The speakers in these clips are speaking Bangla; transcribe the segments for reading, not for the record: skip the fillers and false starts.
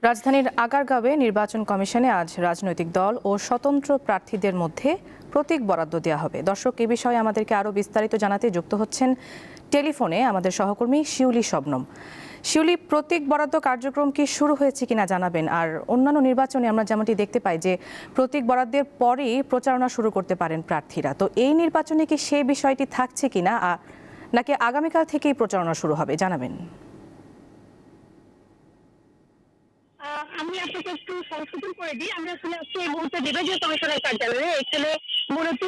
রাজধানীর আগারগাঁওয়ে নির্বাচন কমিশনে আজ রাজনৈতিক দল ও স্বতন্ত্র প্রার্থীদের মধ্যে প্রতীক বরাদ্দ দেওয়া হবে। দর্শক, এ বিষয়ে আমাদেরকে আরও বিস্তারিত জানাতে যুক্ত হচ্ছেন টেলিফোনে আমাদের সহকর্মী শিউলি শবনম। শিউলি, প্রতীক বরাদ্দ কার্যক্রম কি শুরু হয়েছে কিনা জানাবেন। আর অন্যান্য নির্বাচনে আমরা যেমনটি দেখতে পাই যে প্রতীক বরাদ্দের পরেই প্রচারণা শুরু করতে পারেন প্রার্থীরা, তো এই নির্বাচনে কি সেই বিষয়টি থাকছে কিনা নাকি আগামীকাল থেকেই প্রচারণা শুরু হবে জানাবেন। আমি আপনাকে একটু সংশোধন করে দিই। আমি আসলে আজকে এই মুহূর্তে বিভাগীয় কমিশনের কার্যালয়ে এখানে মূলত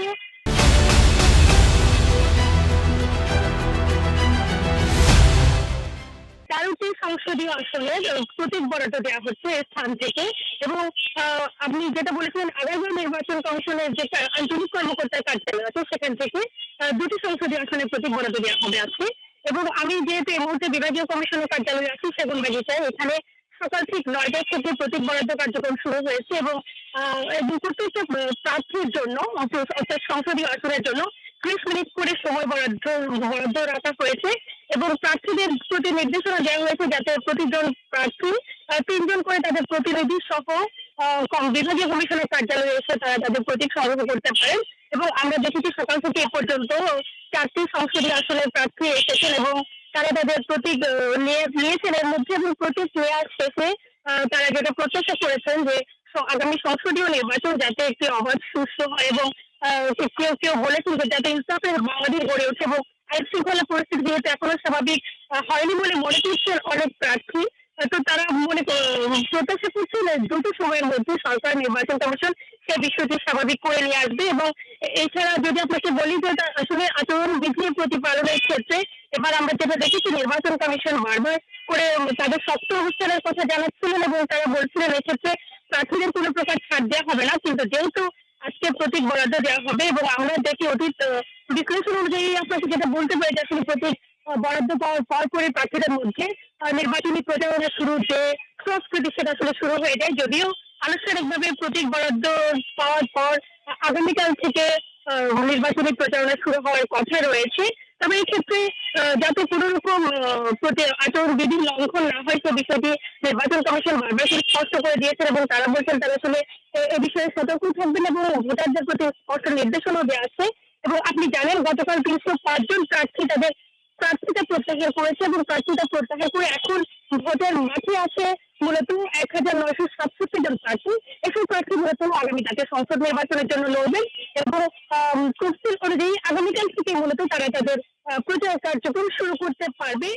13টি সংসদীয় আসনের প্রতীক বরাদ্দ দেওয়া হচ্ছে এই স্থান থেকে। এবং আপনি যেটা বলেছিলেন, আগামী নির্বাচন কমিশনের যে আঞ্চলিক কর্মকর্তার কার্যালয় আছে সেখান থেকে 2টি সংসদীয় আসনের প্রতীক বরাদ্দ দেওয়া হবে আজকে। এবং আমি যেহেতু এই মুহূর্তে বিভাগীয় কমিশনের কার্যালয়ে আছি সেগুনবাগিচায়, এখানে সকাল ঠিক 9টা থেকে প্রতীক বরাদ্দ কার্যক্রম শুরু হয়েছে। এবং প্রত্যেকটা প্রার্থীর জন্য অর্থাৎ সংসদীয় আসনের জন্য 30 মিনিট করে সময় বরাদ্দ রাখা হয়েছে। এবং প্রার্থীদের প্রতি নির্দেশনা দেওয়া হয়েছে যাতে প্রতিজন প্রার্থী 3জন করে তাদের প্রতিনিধি সহ বিভাগীয় কমিশনের কার্যালয়ে এসে তারা তাদের প্রতীক সংগ্রহ করতে পারেন। এবং আমরা দেখেছি সকাল থেকে এ পর্যন্ত 4টি সংসদীয় আসনের প্রার্থী এসেছেন এবং তারা তাদের প্রতীক নিয়েছেন এর মধ্যে। এবং প্রতীক নেওয়ার শেষে তারা যেটা প্রত্যাশা করেছেন যে আগামী সংসদীয় নির্বাচন যাতে একটি অবাধ সুষ্ঠু হয় এবং কেউ কেউ বলেছেন যে যাতে ইনসাফের বাংলাদেশ গড়ে ওঠে। এবং আইন শৃঙ্খলা পরিস্থিতি যেহেতু এখনো স্বাভাবিক হয়নি বলে মনে করছেন অনেক প্রার্থী, তো তারা প্রত্যাশা করছেন দ্রুত সময়ের মধ্যে সরকার নির্বাচন কমিশন সে বিষয়টি স্বাভাবিক করে নিয়ে আসবে। এবং এছাড়া যদি আপনাকে বলি যে আসলে আচরণ বিধি প্রতিপালনের ক্ষেত্রে এবার আমরা যেটা দেখেছি, নির্বাচন কমিশন বারবার করে তাদের শক্ত অবস্থানের কথা জানাচ্ছিলেন এবং তারা বলছিলেন এক্ষেত্রে প্রার্থীদের কোনো প্রকার ছাড় দেওয়া হবে না। কিন্তু যেহেতু আজকে প্রতীক বরাদ্দ দেওয়া হবে এবং আমরা দেখি অতীত বিশ্লেষণ অনুযায়ী আপনাকে যেটা বলতে পারি যে আসলে প্রতীক বরাদ্দ পাওয়ার পরপরই প্রার্থীদের মধ্যে নির্বাচনী প্রচারণা শুরুর যে সংস্কৃতি সেটা আসলে শুরু হয়ে যায়। যদিও আনুষ্ঠানিকভাবে প্রতীক বরাদ্দ পাওয়ার পর আগামীকাল থেকে নির্বাচনী প্রচারণা শুরু হওয়ার কথা রয়েছে। তবে এই ক্ষেত্রে যাতে কোনো রকম আচরণবিধি লঙ্ঘন না হয় সে বিষয়টি নির্বাচন কমিশন বারবার স্পষ্ট করে দিয়েছেন এবং তারা বলছেন তারা আসলে এ বিষয়ে সতর্ক থাকবেন এবং ভোটারদের প্রতি স্পষ্ট নির্দেশনাও দেওয়া আছে। এবং আপনি জানেন গতকাল 305 জন প্রার্থী তাদের প্রার্থীতা প্রত্যাহার করেছে এবং প্রার্থীতা প্রত্যাহার করে এখন ভোটের মাঠে আছে মূলত 1967 জন প্রার্থী। এসব প্রার্থী মূলত আগামীকালকে সংসদ নির্বাচনের জন্য লড়বেন এবং তফসিল অনুযায়ী আগামীকাল থেকে মূলত তারা তাদের প্রচার কার্যক্রম শুরু করতে পারবে।